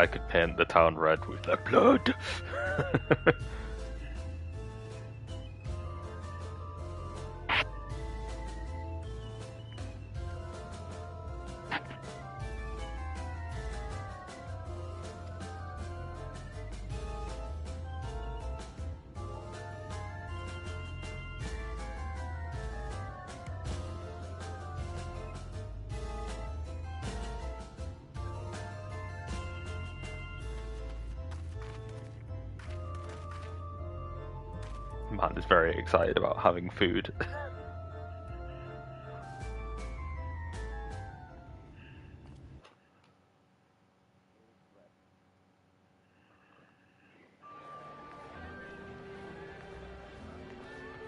I could paint the town red with their blood. Man is very excited about having food.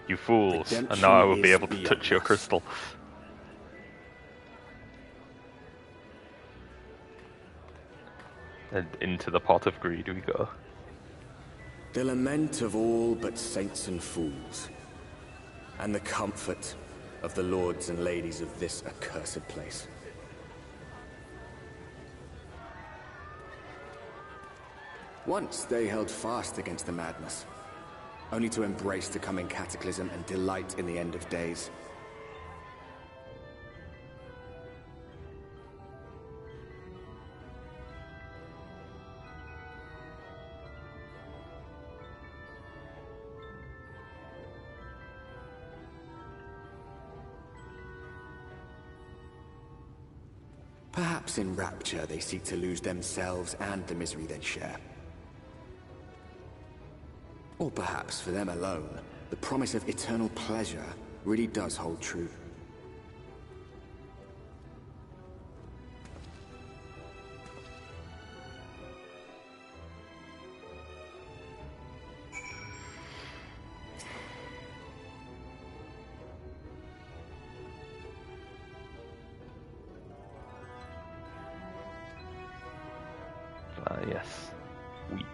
You fools, and now I will be able to touch your crystal. And into the pot of greed we go. The lament of all but saints and fools, and the comfort of the lords and ladies of this accursed place. Once they held fast against the madness, only to embrace the coming cataclysm and delight in the end of days. Perhaps in rapture they seek to lose themselves and the misery they share. Or perhaps for them alone, the promise of eternal pleasure really does hold true. Yes. Weep.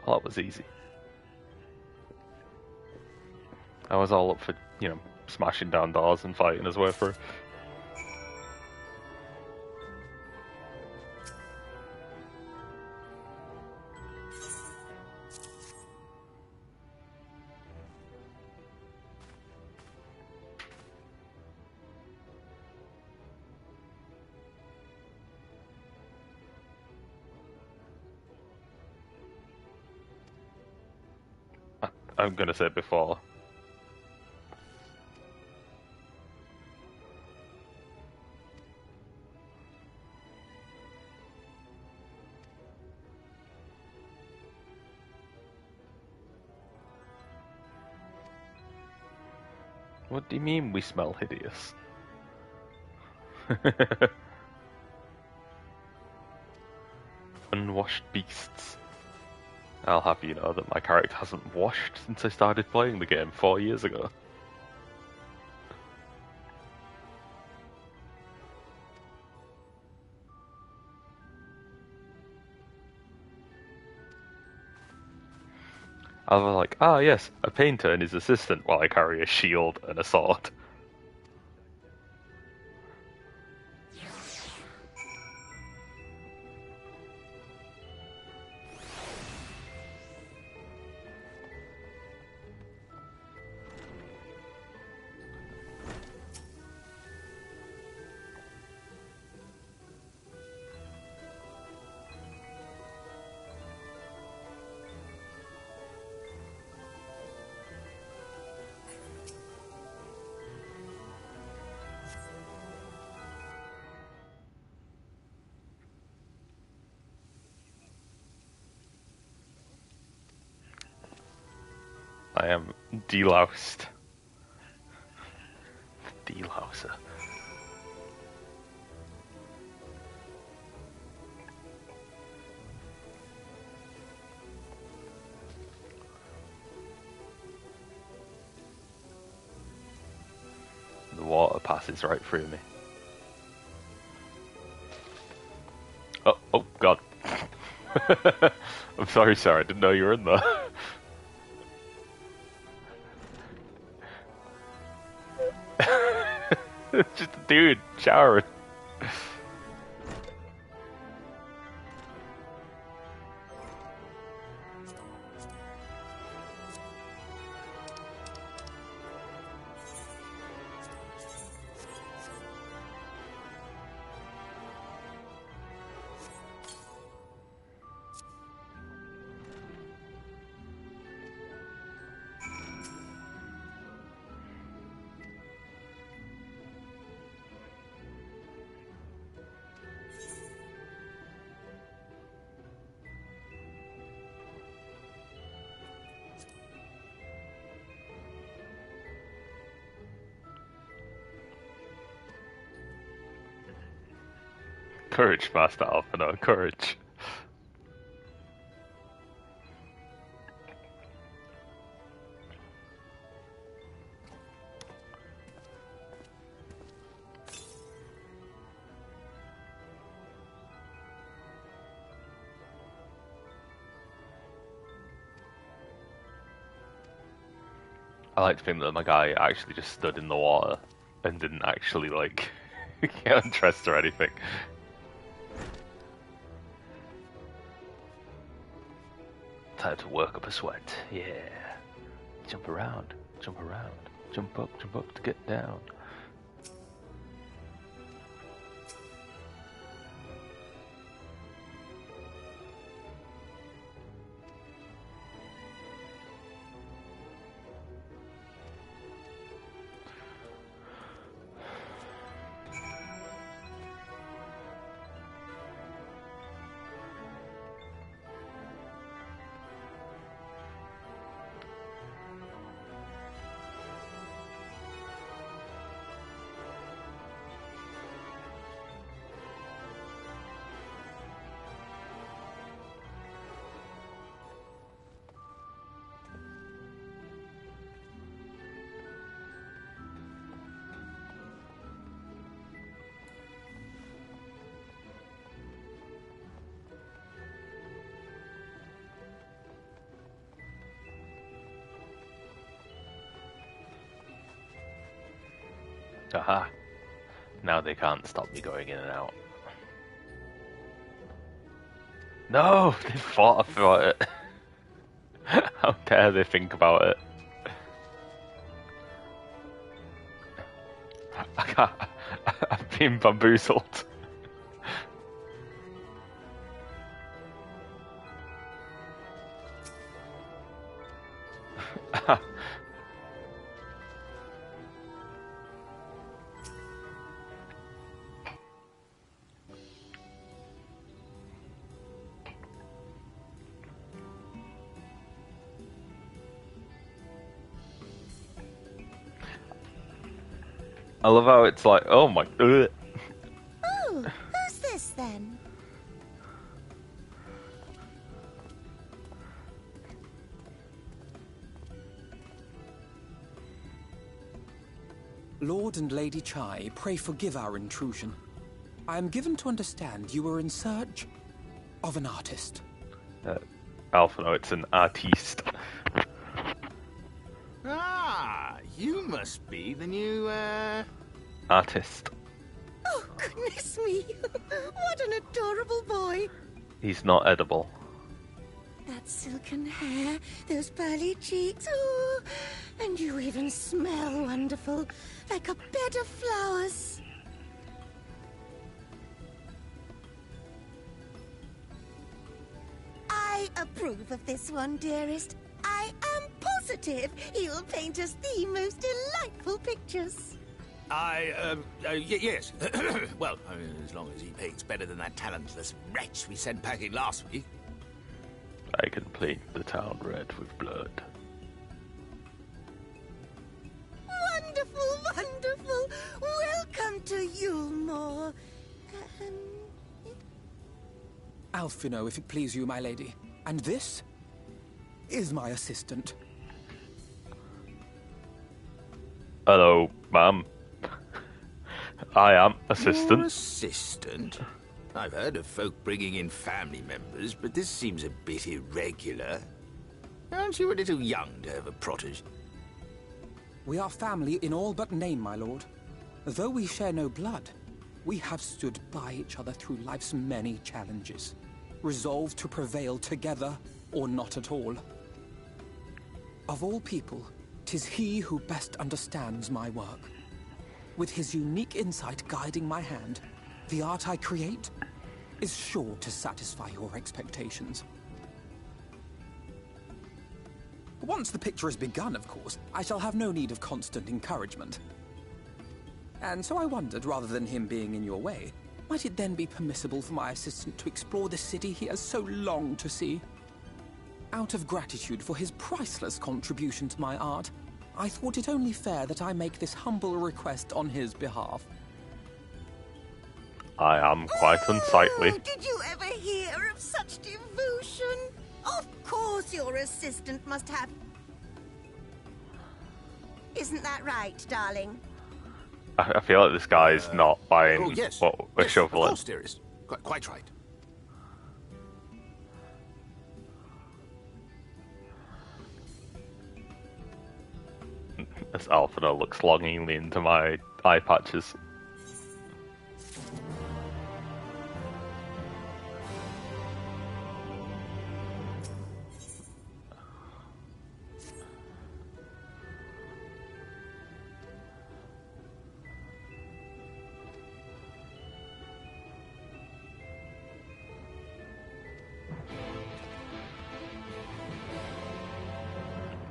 Well, that was easy. I was all up for, smashing down doors and fighting his way through. I'm gonna say before. What do you mean we smell hideous? Unwashed beasts. I'll have you know that my character hasn't washed since I started playing the game 4 years ago. I was like, ah yes, a painter and his assistant while I carry a shield and a sword. I am deloused. Delouser. The water passes right through me. Oh god. I'm sorry, sir, I didn't know you were in there. Just a dude showering. Courage, Master Alphino, courage. I like to think that my guy actually just stood in the water and didn't actually, like, get undressed or anything. Time to work up a sweat, yeah. Jump around, jump up to get down. Aha. Now they can't stop me going in and out. No! They thought about it. How dare they think about it? I can't. I've been bamboozled. I love how it's like, oh my. Oh, who's this then? Lord and Lady Chai, pray forgive our intrusion. I am given to understand you were in search of an artist. Alpha, no, it's an artiste. Ah, you must be the new, Artist. Oh, goodness me. What an adorable boy. He's not edible. That silken hair, those pearly cheeks, oh, and you even smell wonderful, like a bed of flowers. I approve of this one, dearest. I am positive he'll paint us the most delightful pictures. yes. Well, as long as he paints better than that talentless wretch we sent packing last week. I can paint the town red with blood. Wonderful, wonderful. Welcome to Yulmore. Alphino, if it please you, my lady. And this is my assistant. Hello, ma'am. I am assistant. Your assistant? I've heard of folk bringing in family members, but this seems a bit irregular. Aren't you a little young to have a protege? We are family in all but name, my lord. Though we share no blood, we have stood by each other through life's many challenges, resolved to prevail together or not at all. Of all people, 'tis he who best understands my work. With his unique insight guiding my hand, the art I create is sure to satisfy your expectations. Once the picture has begun, of course, I shall have no need of constant encouragement. And so I wondered, rather than him being in your way, might it then be permissible for my assistant to explore the city he has so longed to see? Out of gratitude for his priceless contribution to my art, I thought it only fair that I make this humble request on his behalf. I am quite unsightly. Oh, did you ever hear of such devotion? Of course your assistant must have... Isn't that right, darling? I feel like this guy's not buying Oh, yes. what we're Yes, shoveling. of course, dearest. Quite right. As Alphino looks longingly into my eye patches.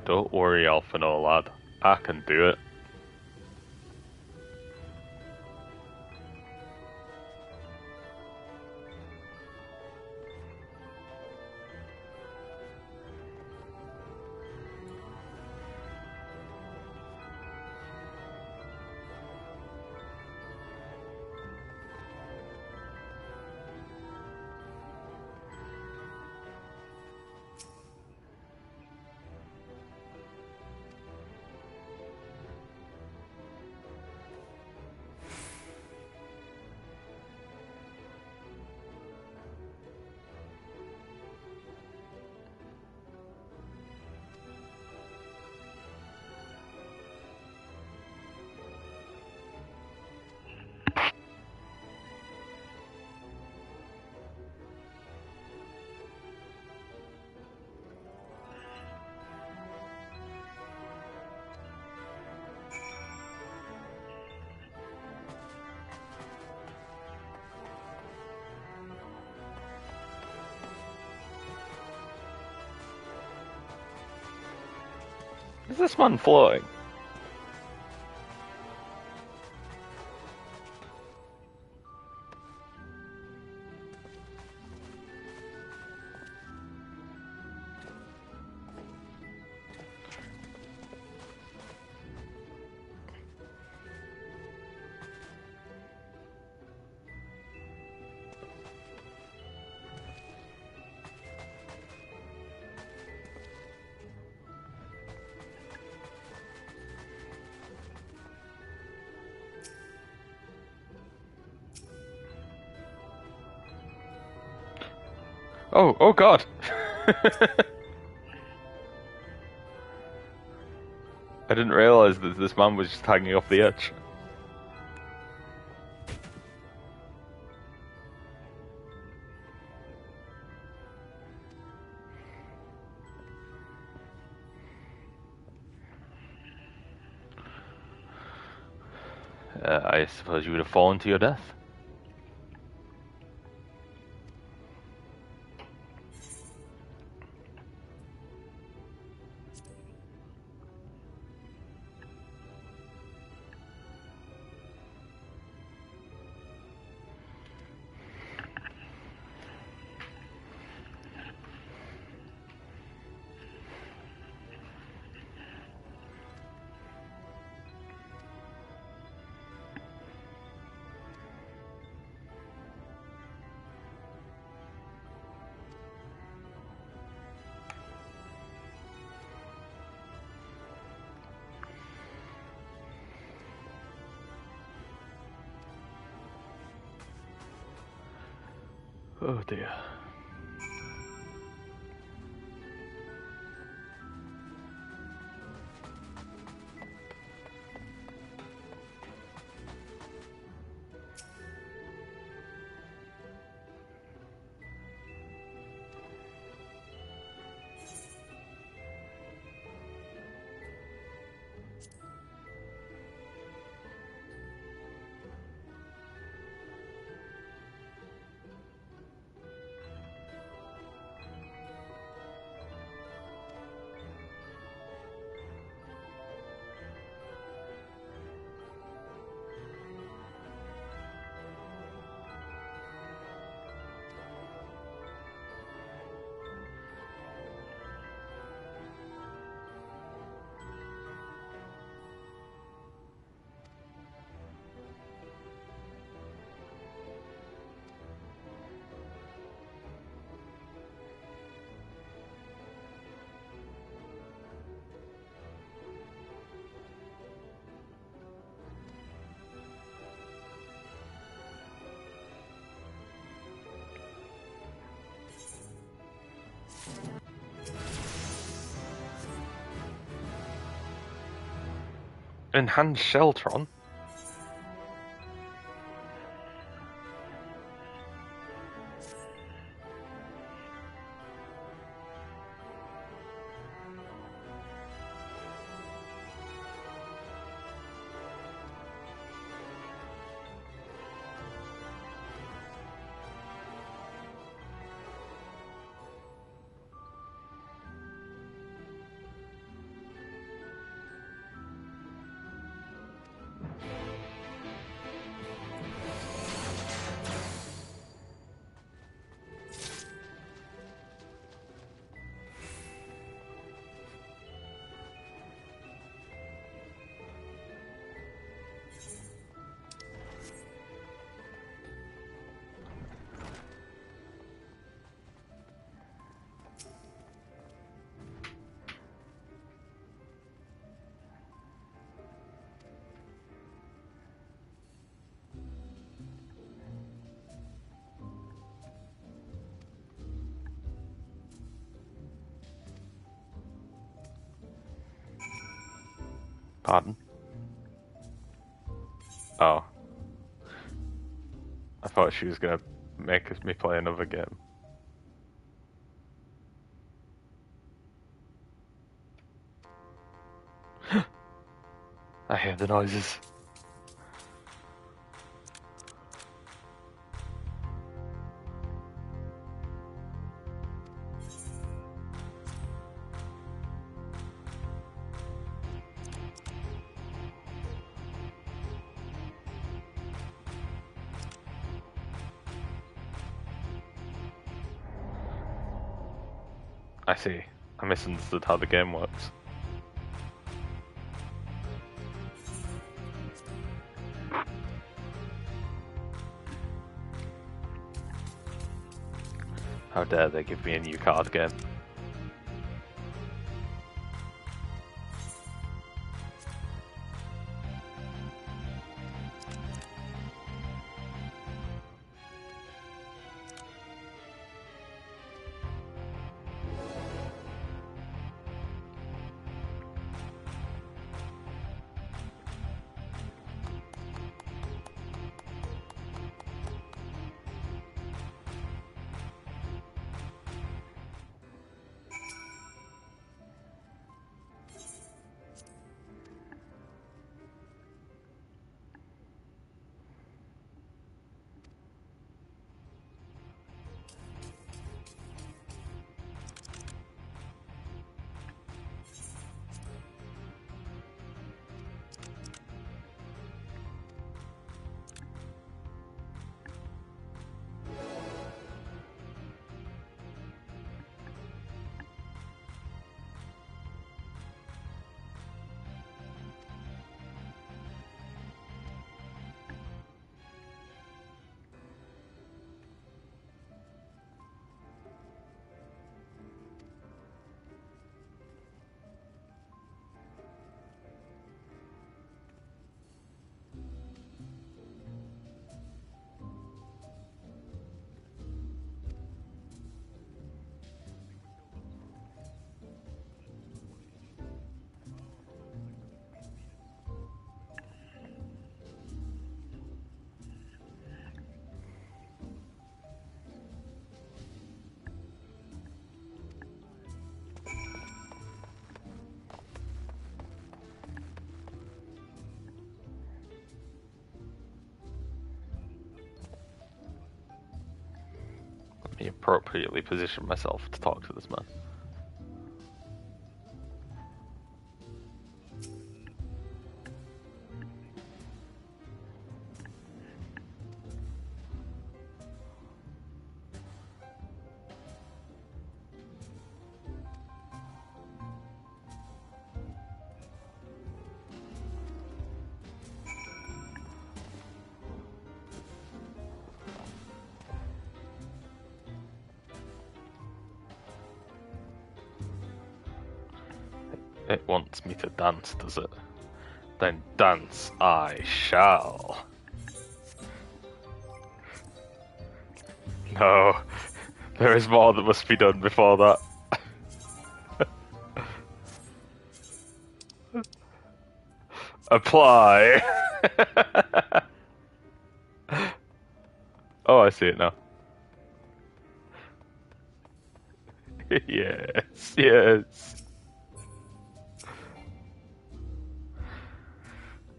Don't worry, Alphino lad. I can do it. Is this man floating? Oh God! I didn't realize that this man was just hanging off the edge. I suppose you would have fallen to your death. Oh dear. Enhanced Sheltron? Pardon? Oh. I thought she was gonna make me play another game. I hear the noises. I see. I misunderstood how the game works. How dare they give me a new card game? Let me appropriately position myself to talk to this man. It wants me to dance, does it? Then dance I shall. No, there is more that must be done before that. Apply! Oh, I see it now. Yes, yes.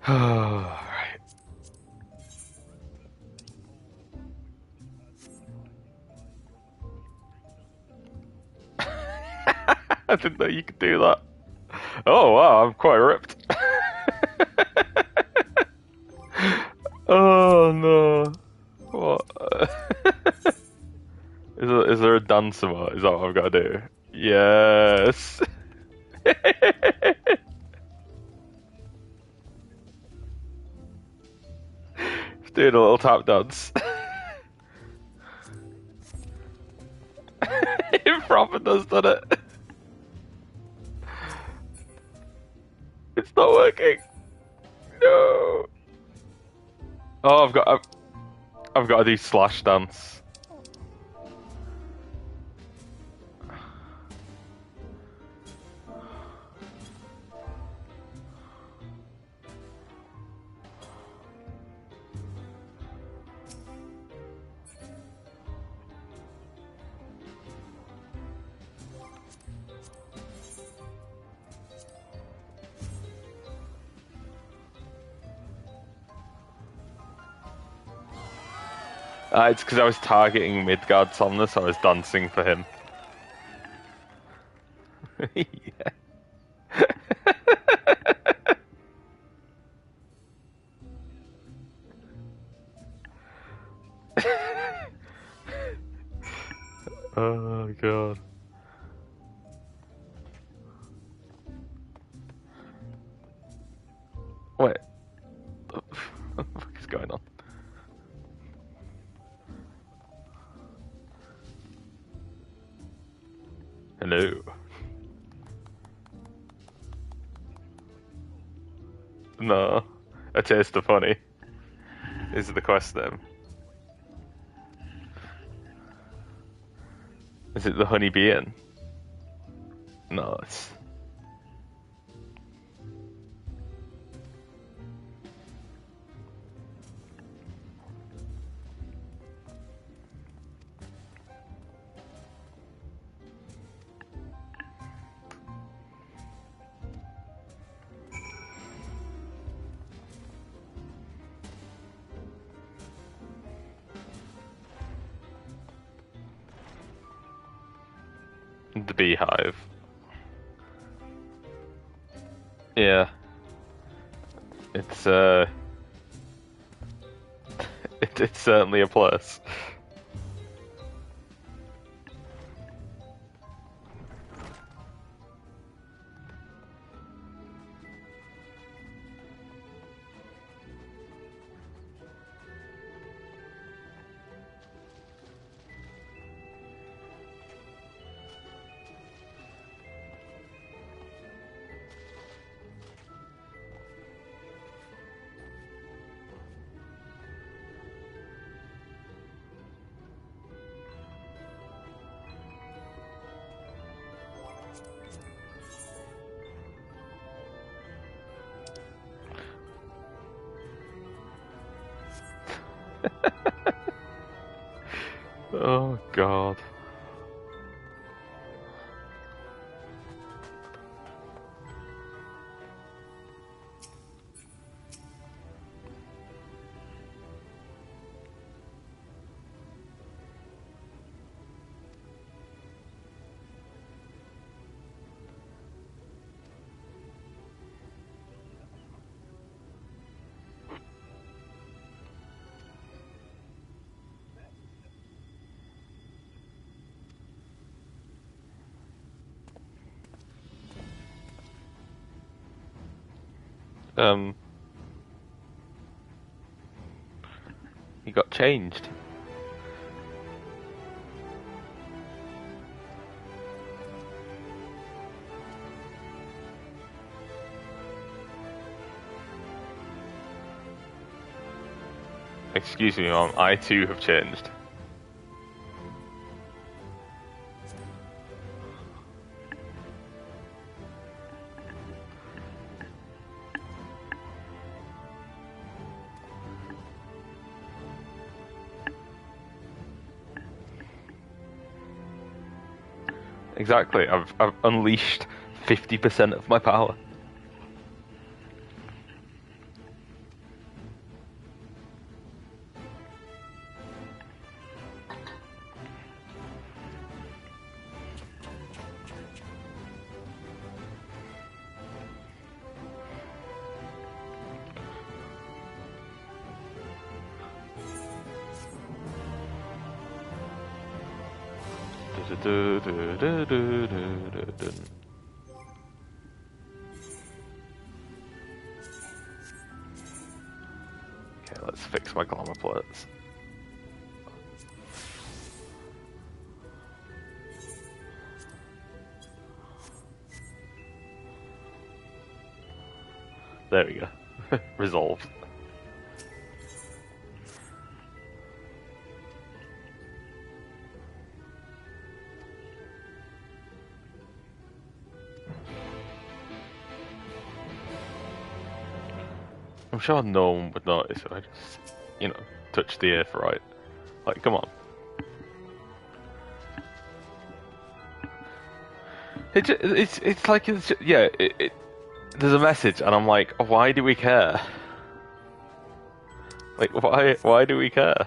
Alright. I didn't know you could do that. Oh wow, I'm quite ripped. Oh no. What? Is there a dance about? Is that what I've got to do? Yes. Doing a little tap dance. It proper does, doesn't it? It's not working. No. Oh, I've got to do slash dance. It's because I was targeting Midgard Somnus, so I was dancing for him. Yeah. Oh god. going on. Hello. No, a taste of honey is the quest name. Is it the honey bee inn? No, it's... the beehive. Yeah. It's it's certainly a plus. Oh god. He got changed. Excuse me, Mom, I too have changed. Exactly, I've unleashed 50% of my power. Okay, let's fix my glamour plates. There we go. Resolved. I'm sure no one would notice if I just, you know, touch the earth right. Like, come on. It's like, yeah, there's a message and I'm like, why do we care? Like, why do we care?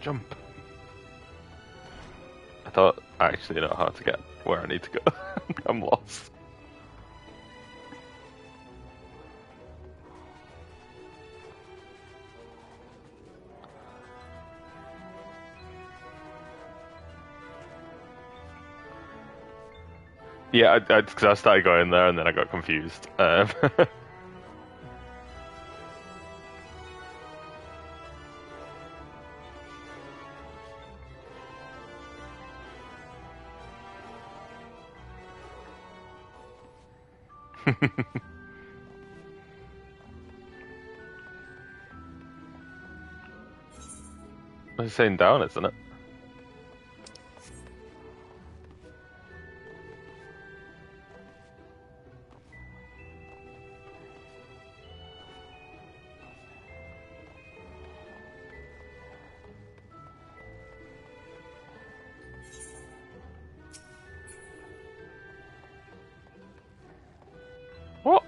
Jump. I thought I actually know how to get where I need to go. I'm lost. Yeah, because I started going there and then I got confused. It's saying down, isn't it? What?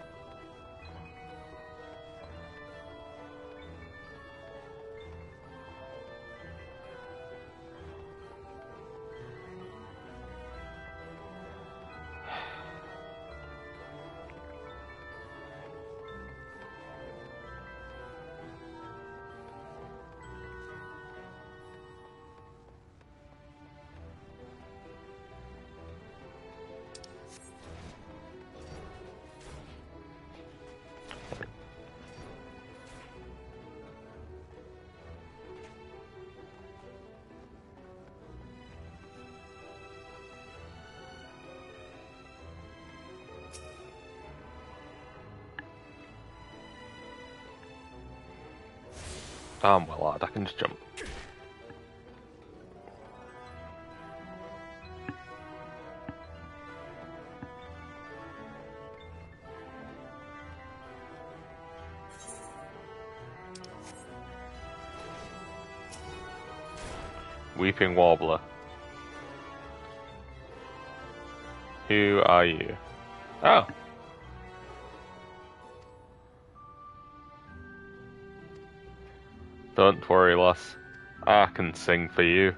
I'm well lad, I can just jump. Weeping Warbler. Who are you? Oh. Don't worry, lass. I can sing for you.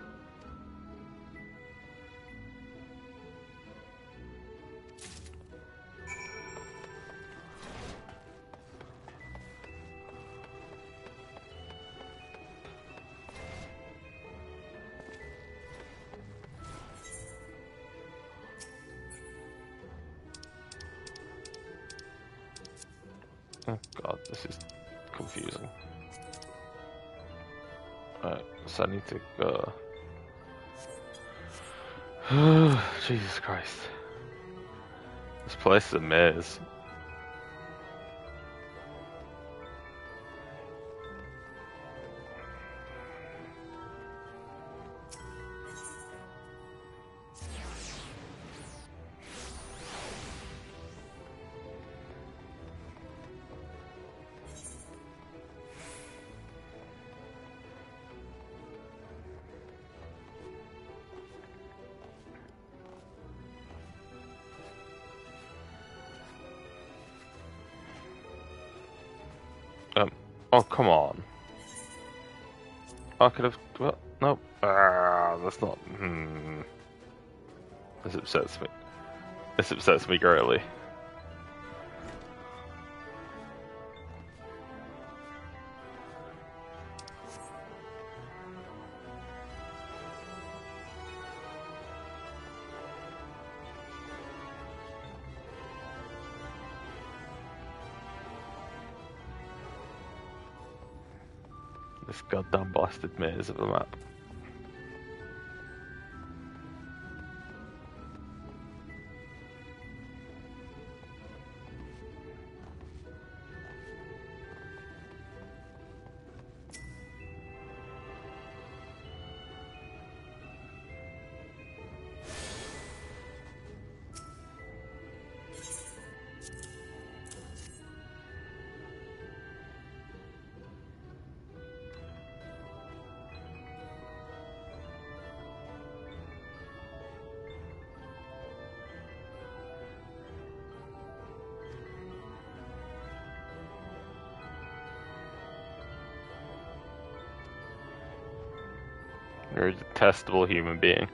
Oh god, this is confusing. Right, so I need to go. Jesus Christ. This place is a maze. Oh, come on. I could have. Well, no. That's not. This upsets me. This upsets me greatly. This goddamn blasted maze of the map. You're a detestable human being.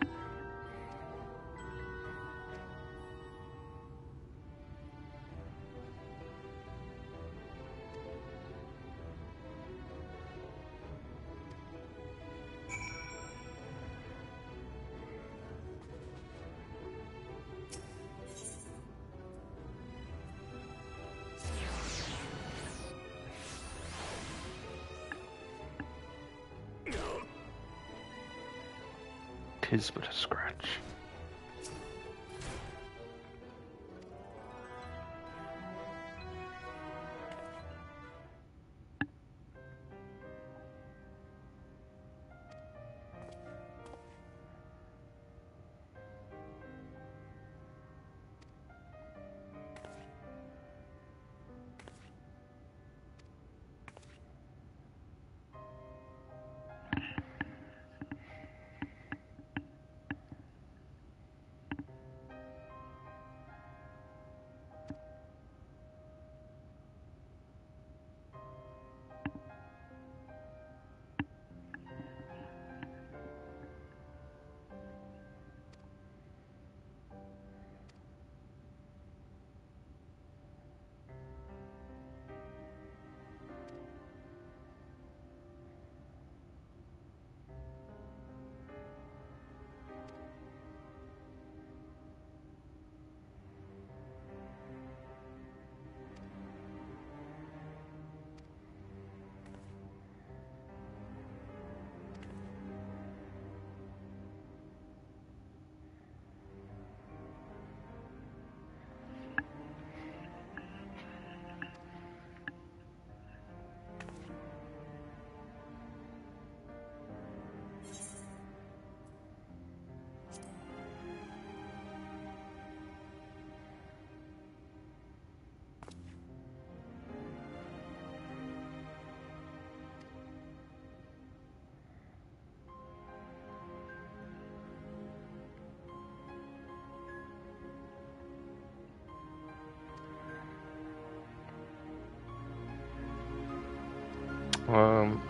'Tis but a scratch.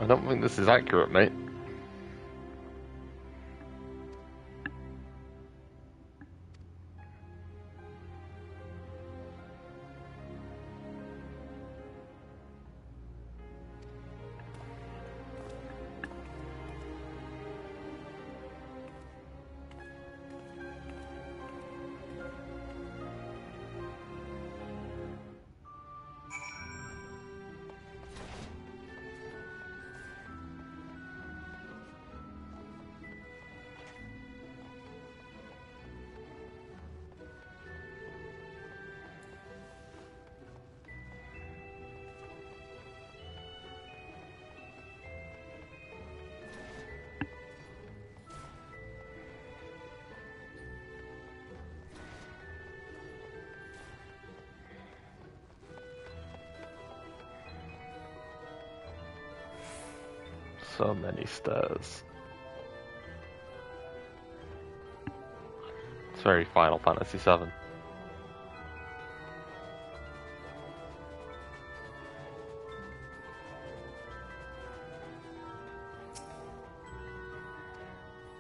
I don't think this is accurate, mate. So many stairs. It's very Final Fantasy VII.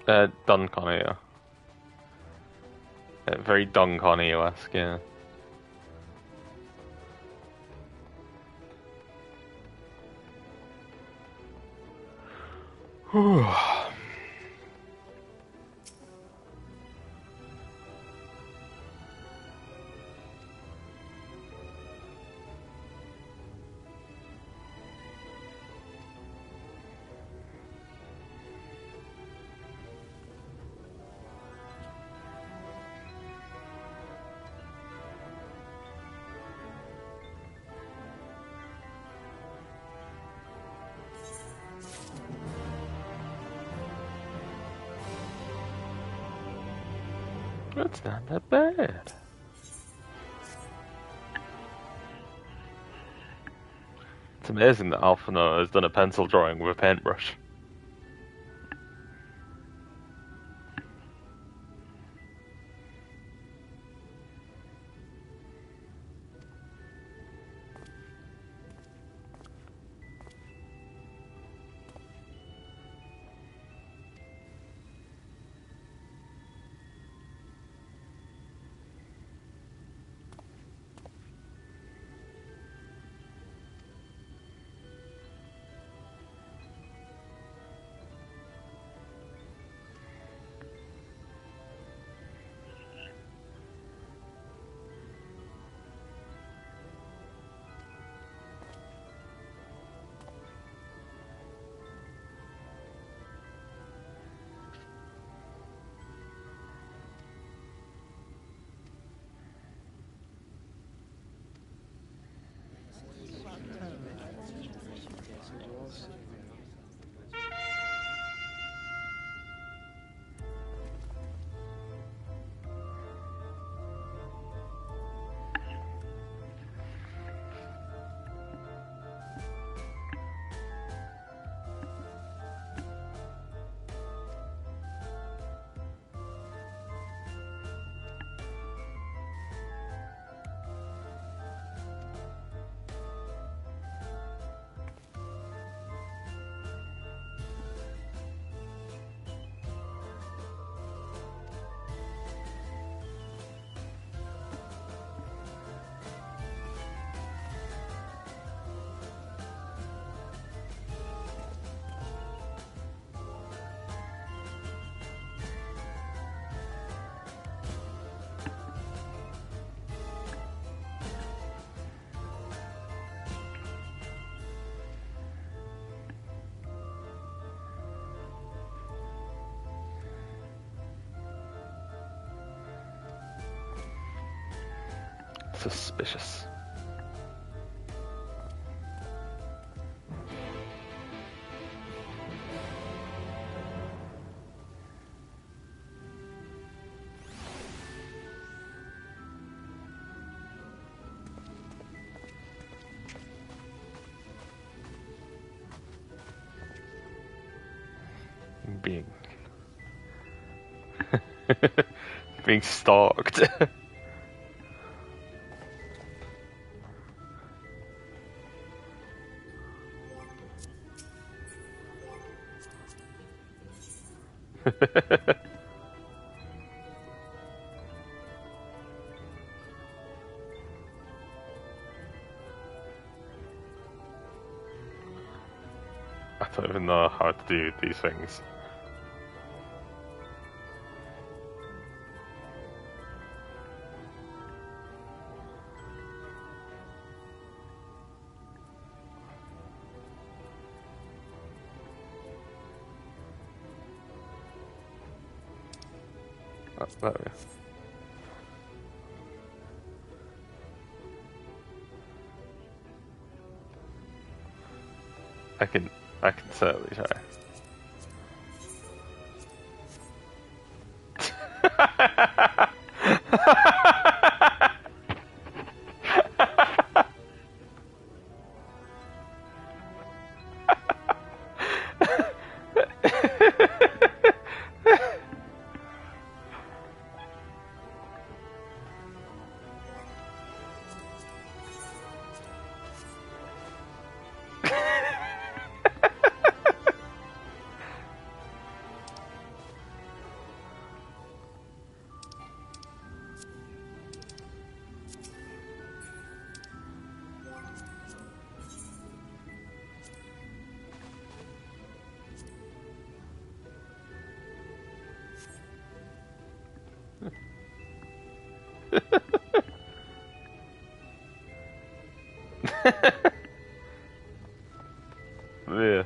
Dunconio. Very Dunconio-esque, yeah. That's not that bad. It's amazing that Alphinaud has done a pencil drawing with a paintbrush. Suspicious. Being being stalked. I don't even know how to do these things. There we go. I can certainly try. Yeah.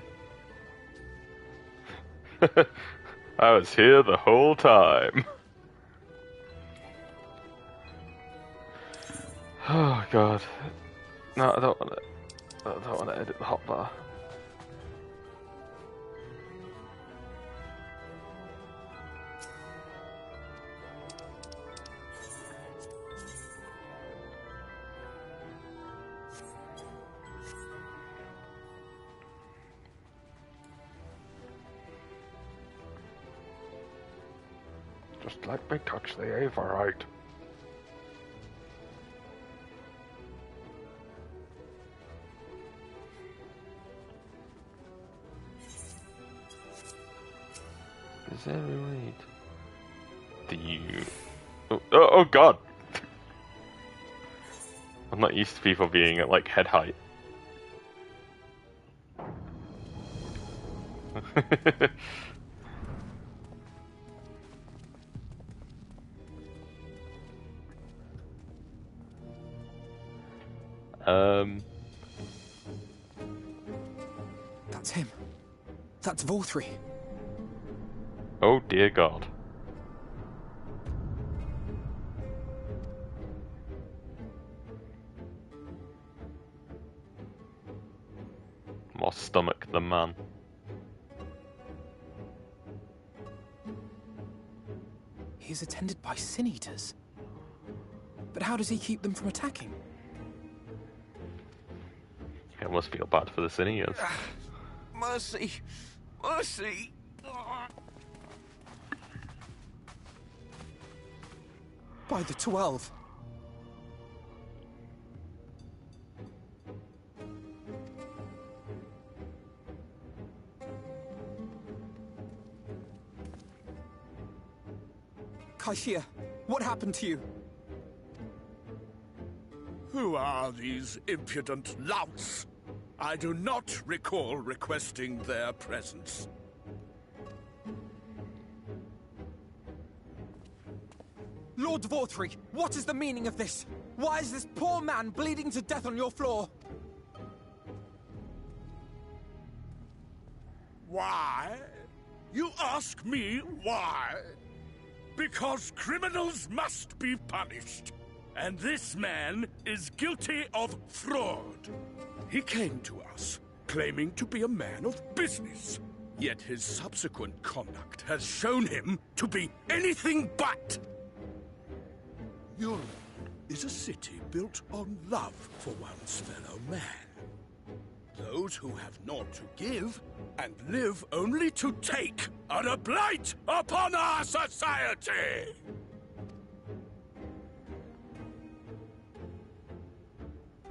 I was here the whole time. Oh god. No, I don't want to. I don't want to edit the hotbar. Just let me touch the Averite. Is there a way to... Do you... Oh god! I'm not used to people being at like head height. That's him. That's Vorthri. Oh dear god. More stomach than man. He's attended by sin eaters. But how does he keep them from attacking? I must feel bad for the Cineas. Mercy! Mercy! By the 12. Kaishia, what happened to you? Who are these impudent louts? I do not recall requesting their presence. Lord Vorthri, what is the meaning of this? Why is this poor man bleeding to death on your floor? Why? You ask me why? Because criminals must be punished. and this man is guilty of fraud. He came to us, claiming to be a man of business. Yet his subsequent conduct has shown him to be anything but. Your is a city built on love for one's fellow man. Those who have naught to give and live only to take are a blight upon our society!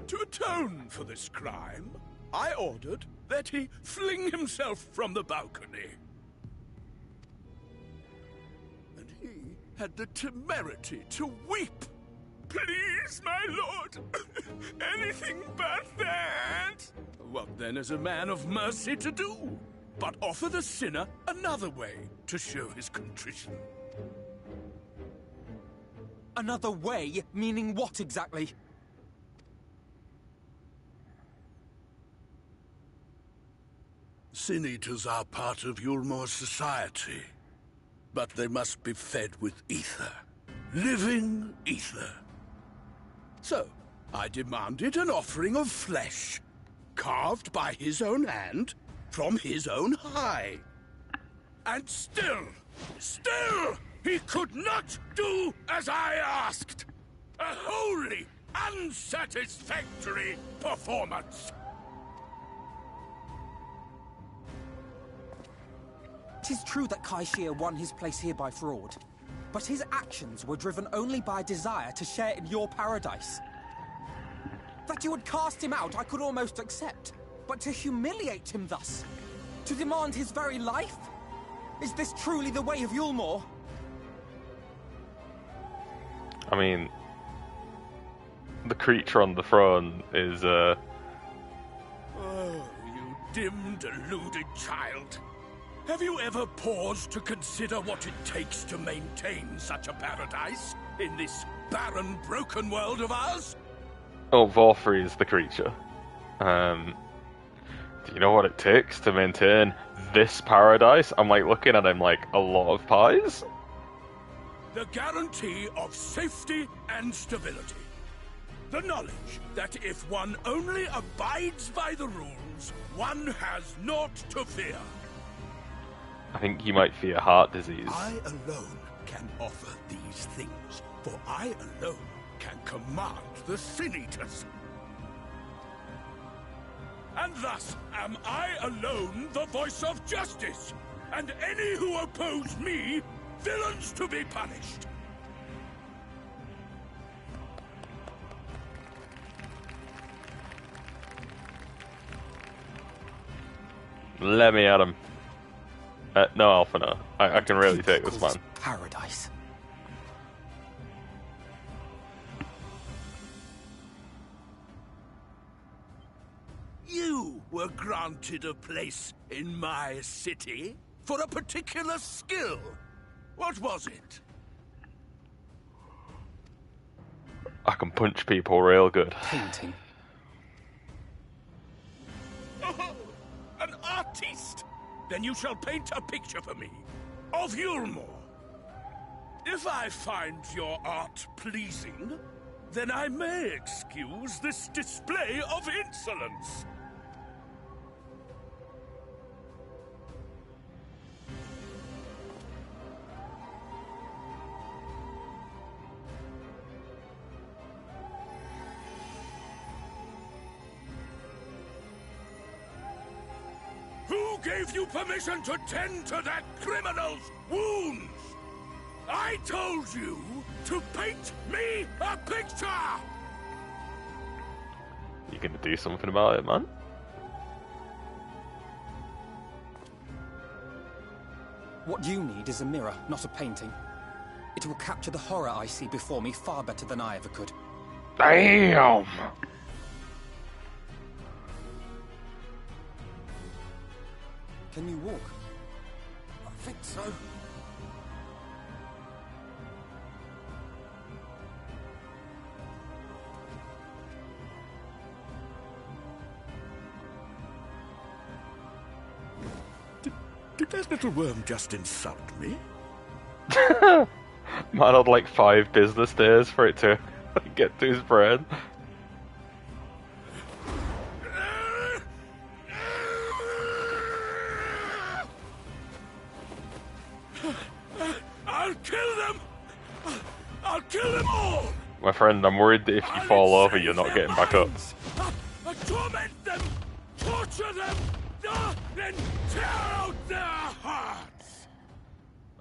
To atone for this crime, I ordered that he fling himself from the balcony. And he had the temerity to weep. Please, my lord, anything but that. What then is a man of mercy to do? But offer the sinner another way to show his contrition. Another way? Meaning what exactly? Sin eaters are part of Yulmore's society, but they must be fed with ether. Living ether. So, I demanded an offering of flesh, carved by his own hand, from his own hide. And still, he could not do as I asked. A wholly unsatisfactory performance. It is true that Kaishir won his place here by fraud, but his actions were driven only by a desire to share in your paradise. That you would cast him out, I could almost accept. But to humiliate him thus? To demand his very life? Is this truly the way of Yulmore? I mean, the creature on the throne is, Oh, you dim, deluded child. Have you ever paused to consider what it takes to maintain such a paradise in this barren, broken world of ours? Oh, Vorfrey is the creature. Do you know what it takes to maintain this paradise? I'm like looking at him like a lot of pies. The guarantee of safety and stability. The knowledge that if one only abides by the rules, one has naught to fear. I think you might fear heart disease. I alone can offer these things, for I alone can command the Sin Eaters. And thus am I alone the voice of justice, and any who oppose me, villains to be punished. Let me at him. No, Alpha, no. I can really take this man. Paradise. You were granted a place in my city for a particular skill. What was it? I can punch people real good. Painting. Oh, an artiste! Then you shall paint a picture for me of Yulmore. If I find your art pleasing, then I may excuse this display of insolence. Who gave you permission to tend to that criminal's wounds? I told you to paint me a picture! You gonna do something about it, man? What you need is a mirror, not a painting. It will capture the horror I see before me far better than I ever could. Damn! Can you walk? I think so. Did that little worm just insult me? Man had like 5 business days for it to Get to his brain. I'll kill them! I'll kill them all! My friend, I'm worried that if you fall over, you're not getting back up. I'll torment them! Torture them! Then tear out their hearts!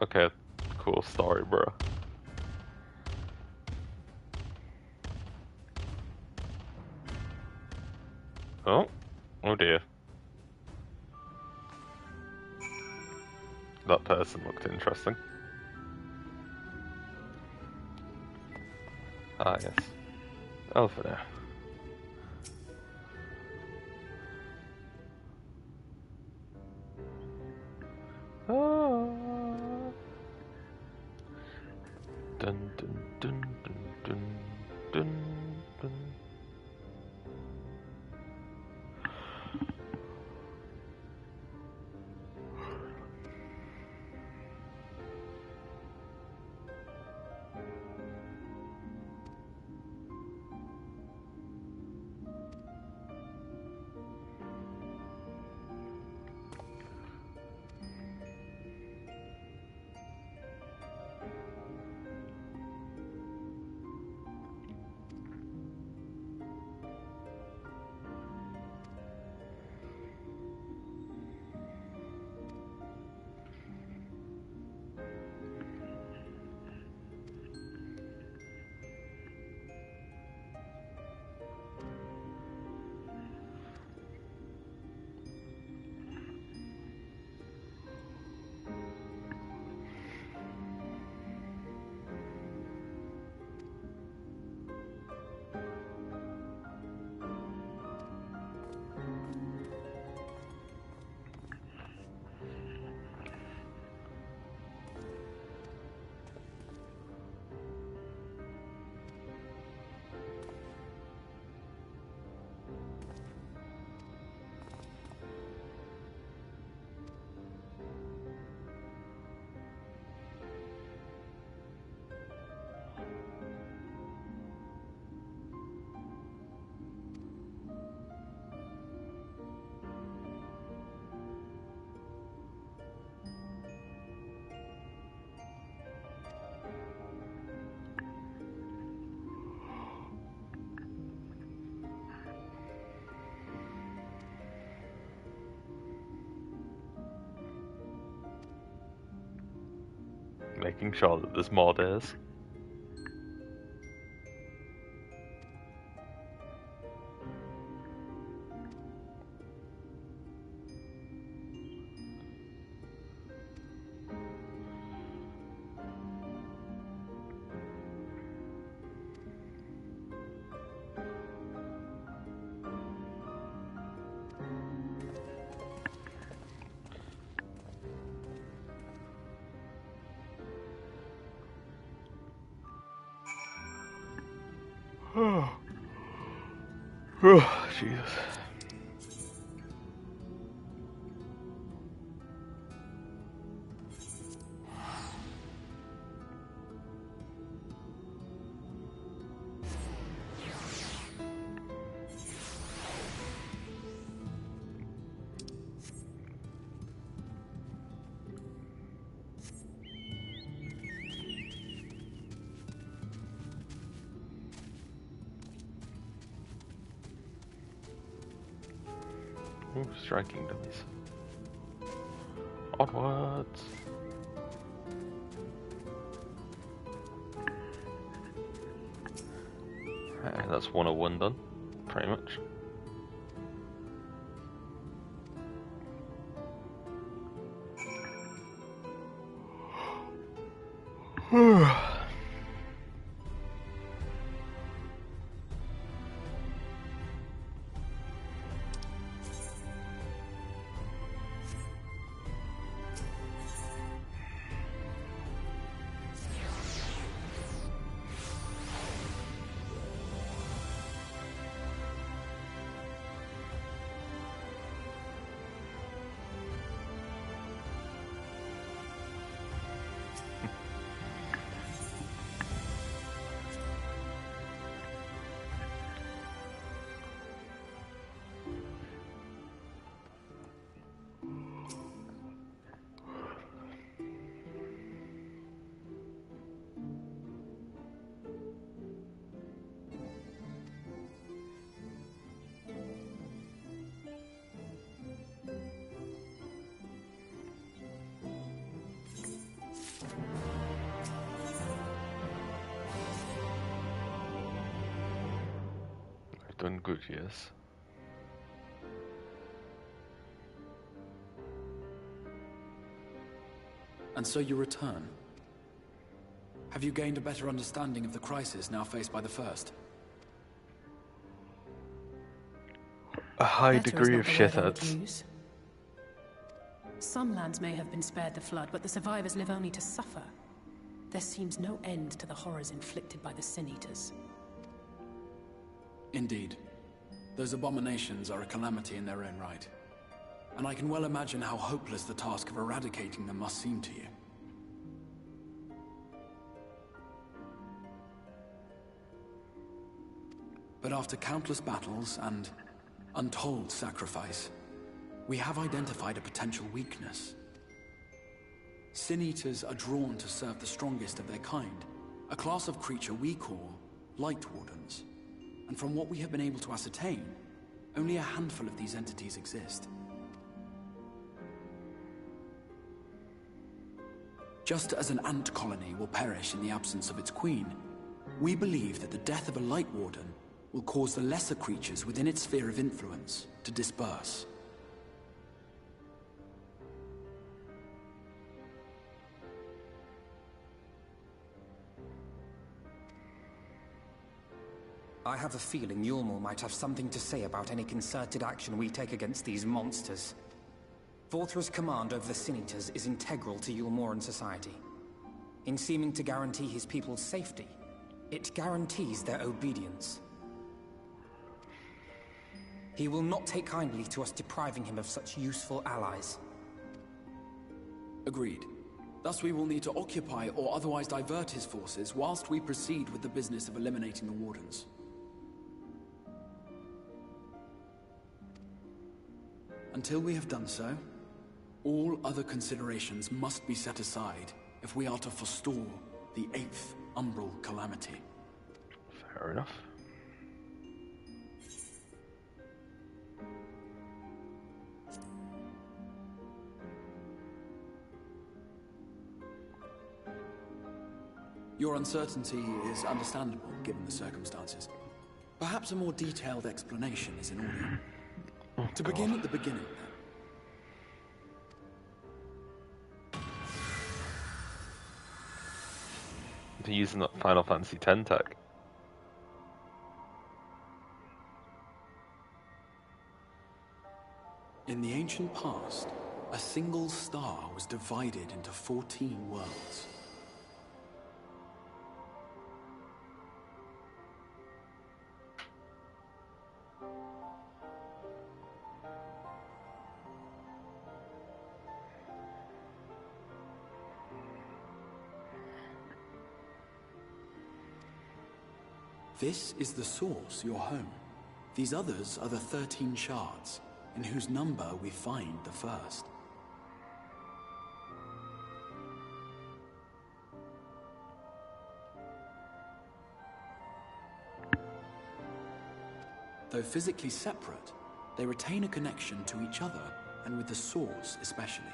Okay, cool story, bro. Oh dear. That person looked interesting. Ah, yes. Elfina. Ah. Dun dun dun dun dun dun dun. Making sure that there's more days. Oh, Jesus. Ooh, striking dummies. Onwards. Right, that's 101 done, pretty much. Done good, yes. And so you return. Have you gained a better understanding of the crisis now faced by the First? A high Better is degree not of the word I would shitheads. use. Some lands may have been spared the flood, but the survivors live only to suffer. There seems no end to the horrors inflicted by the Sin Eaters. Indeed. Those abominations are a calamity in their own right. And I can well imagine how hopeless the task of eradicating them must seem to you. But after countless battles and untold sacrifice, we have identified a potential weakness. Sin Eaters are drawn to serve the strongest of their kind, a class of creature we call Light Wardens. And from what we have been able to ascertain, only a handful of these entities exist. Just as an ant colony will perish in the absence of its queen, we believe that the death of a Light Warden will cause the lesser creatures within its sphere of influence to disperse. I have a feeling Yulmul might have something to say about any concerted action we take against these monsters. Vorthra's command over the Sin Eaters is integral to Yulmoran society. In seeming to guarantee his people's safety, it guarantees their obedience. He will not take kindly to us depriving him of such useful allies. Agreed. Thus we will need to occupy or otherwise divert his forces whilst we proceed with the business of eliminating the Wardens. Until we have done so, all other considerations must be set aside if we are to forestall the 8th Umbral Calamity. Fair enough. Your uncertainty is understandable, given the circumstances. Perhaps a more detailed explanation is in order. To begin at the beginning, then. They're using that Final Fantasy X tech. In the ancient past, a single star was divided into 14 worlds. This is the source, your home. These others are the 13 shards, in whose number we find the first. Though physically separate, they retain a connection to each other, and with the source especially.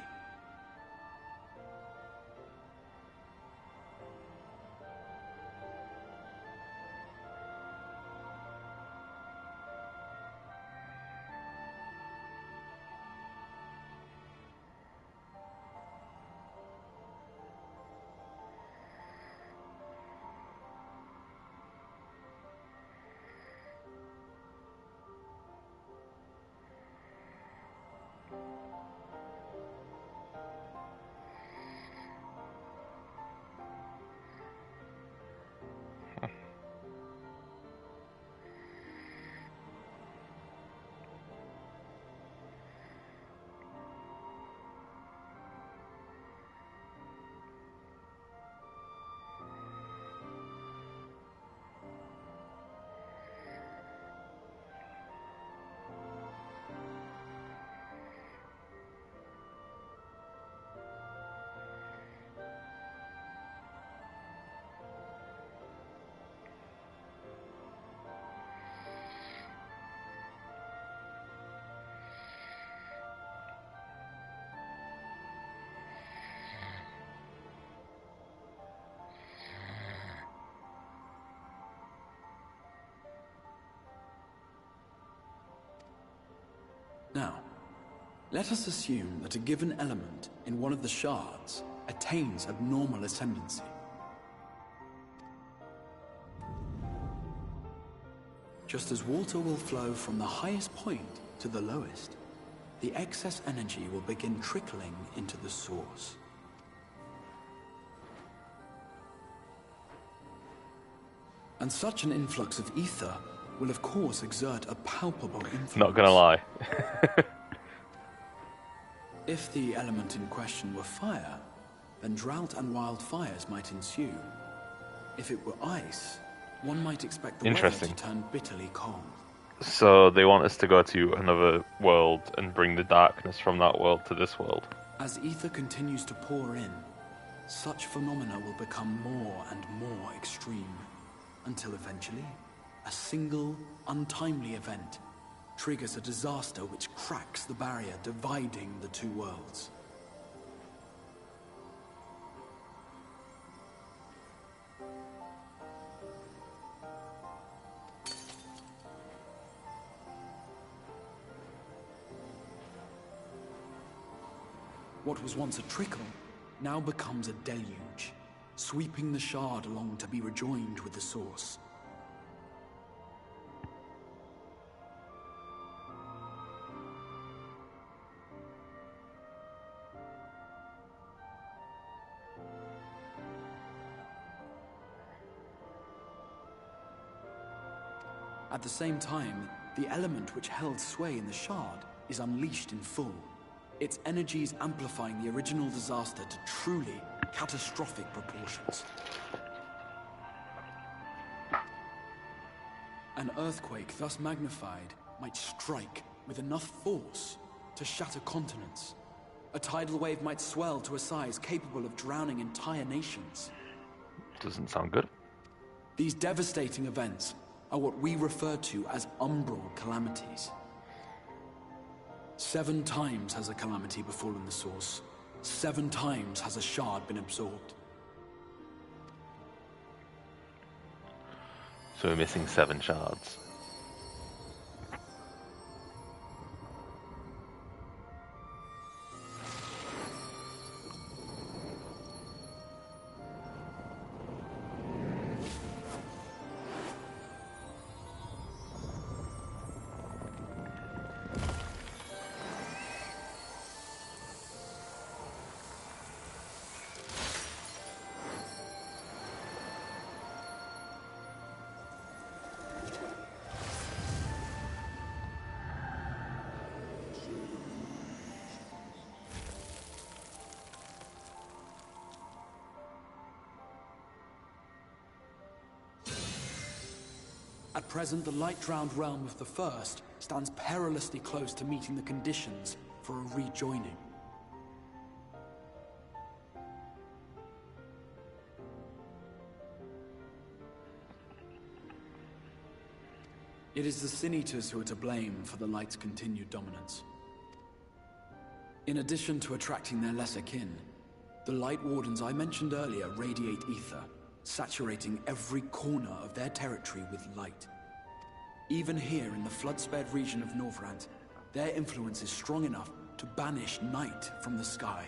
Let us assume that a given element in one of the shards attains abnormal ascendancy. Just as water will flow from the highest point to the lowest, the excess energy will begin trickling into the source. And such an influx of ether will of course exert a palpable influence. Not gonna lie. If the element in question were fire, then drought and wildfires might ensue. If it were ice, one might expect the weather to turn bitterly cold. So they want us to go to another world and bring the darkness from that world to this world. As ether continues to pour in, such phenomena will become more and more extreme, until eventually, a single, untimely event triggers a disaster which cracks the barrier dividing the two worlds. What was once a trickle now becomes a deluge, sweeping the shard along to be rejoined with the source. At the same time, the element which held sway in the shard is unleashed in full, its energies amplifying the original disaster to truly catastrophic proportions. An earthquake thus magnified might strike with enough force to shatter continents. A tidal wave might swell to a size capable of drowning entire nations. Doesn't sound good. These devastating events are what we refer to as umbral calamities. 7 times has a calamity befallen the source. 7 times has a shard been absorbed. So we're missing 7 shards. At present, the light-drowned realm of the First stands perilously close to meeting the conditions for a rejoining. It is the Sin Eaters who are to blame for the Light's continued dominance. In addition to attracting their lesser kin, the Light Wardens I mentioned earlier radiate ether, saturating every corner of their territory with light. Even here in the flood-spared region of Norvrant, their influence is strong enough to banish night from the sky.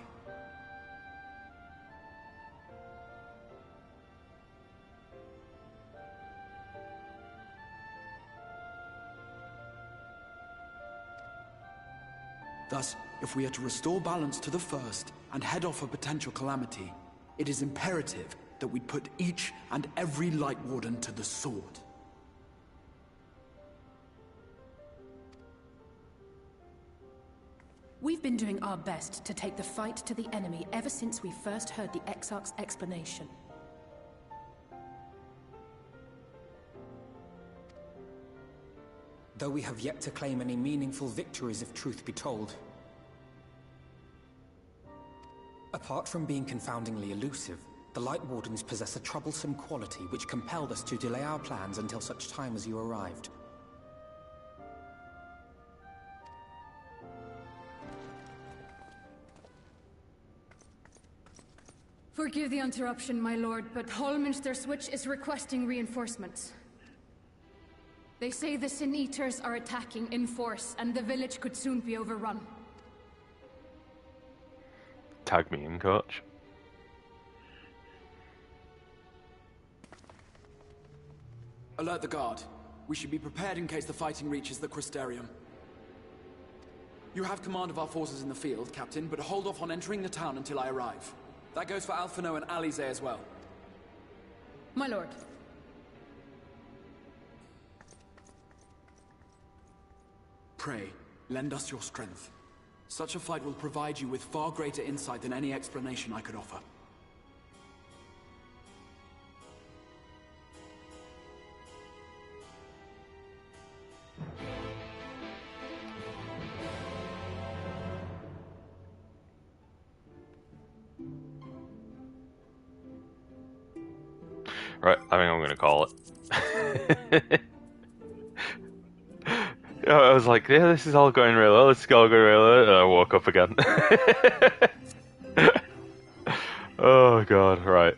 Thus, if we are to restore balance to the First and head off a potential calamity, it is imperative that we put each and every Light Warden to the sword. We've been doing our best to take the fight to the enemy ever since we first heard the Exarch's explanation. Though we have yet to claim any meaningful victories if truth be told. Apart from being confoundingly elusive, the Light Wardens possess a troublesome quality which compelled us to delay our plans until such time as you arrived. Forgive the interruption, my lord, but Hallminster Switch is requesting reinforcements. They say the Sin Eaters are attacking in force, and the village could soon be overrun. tag me in, coach. Alert the guard. We should be prepared in case the fighting reaches the Crystarium. You have command of our forces in the field, Captain, but hold off on entering the town until I arrive. That goes for Alphino and Alize as well. My lord. Pray, lend us your strength. Such a fight will provide you with far greater insight than any explanation I could offer. Right, I think I'm going to call it. Yeah, I was like, yeah, this is all going really well, this is all going really well, and I woke up again. Oh god, right.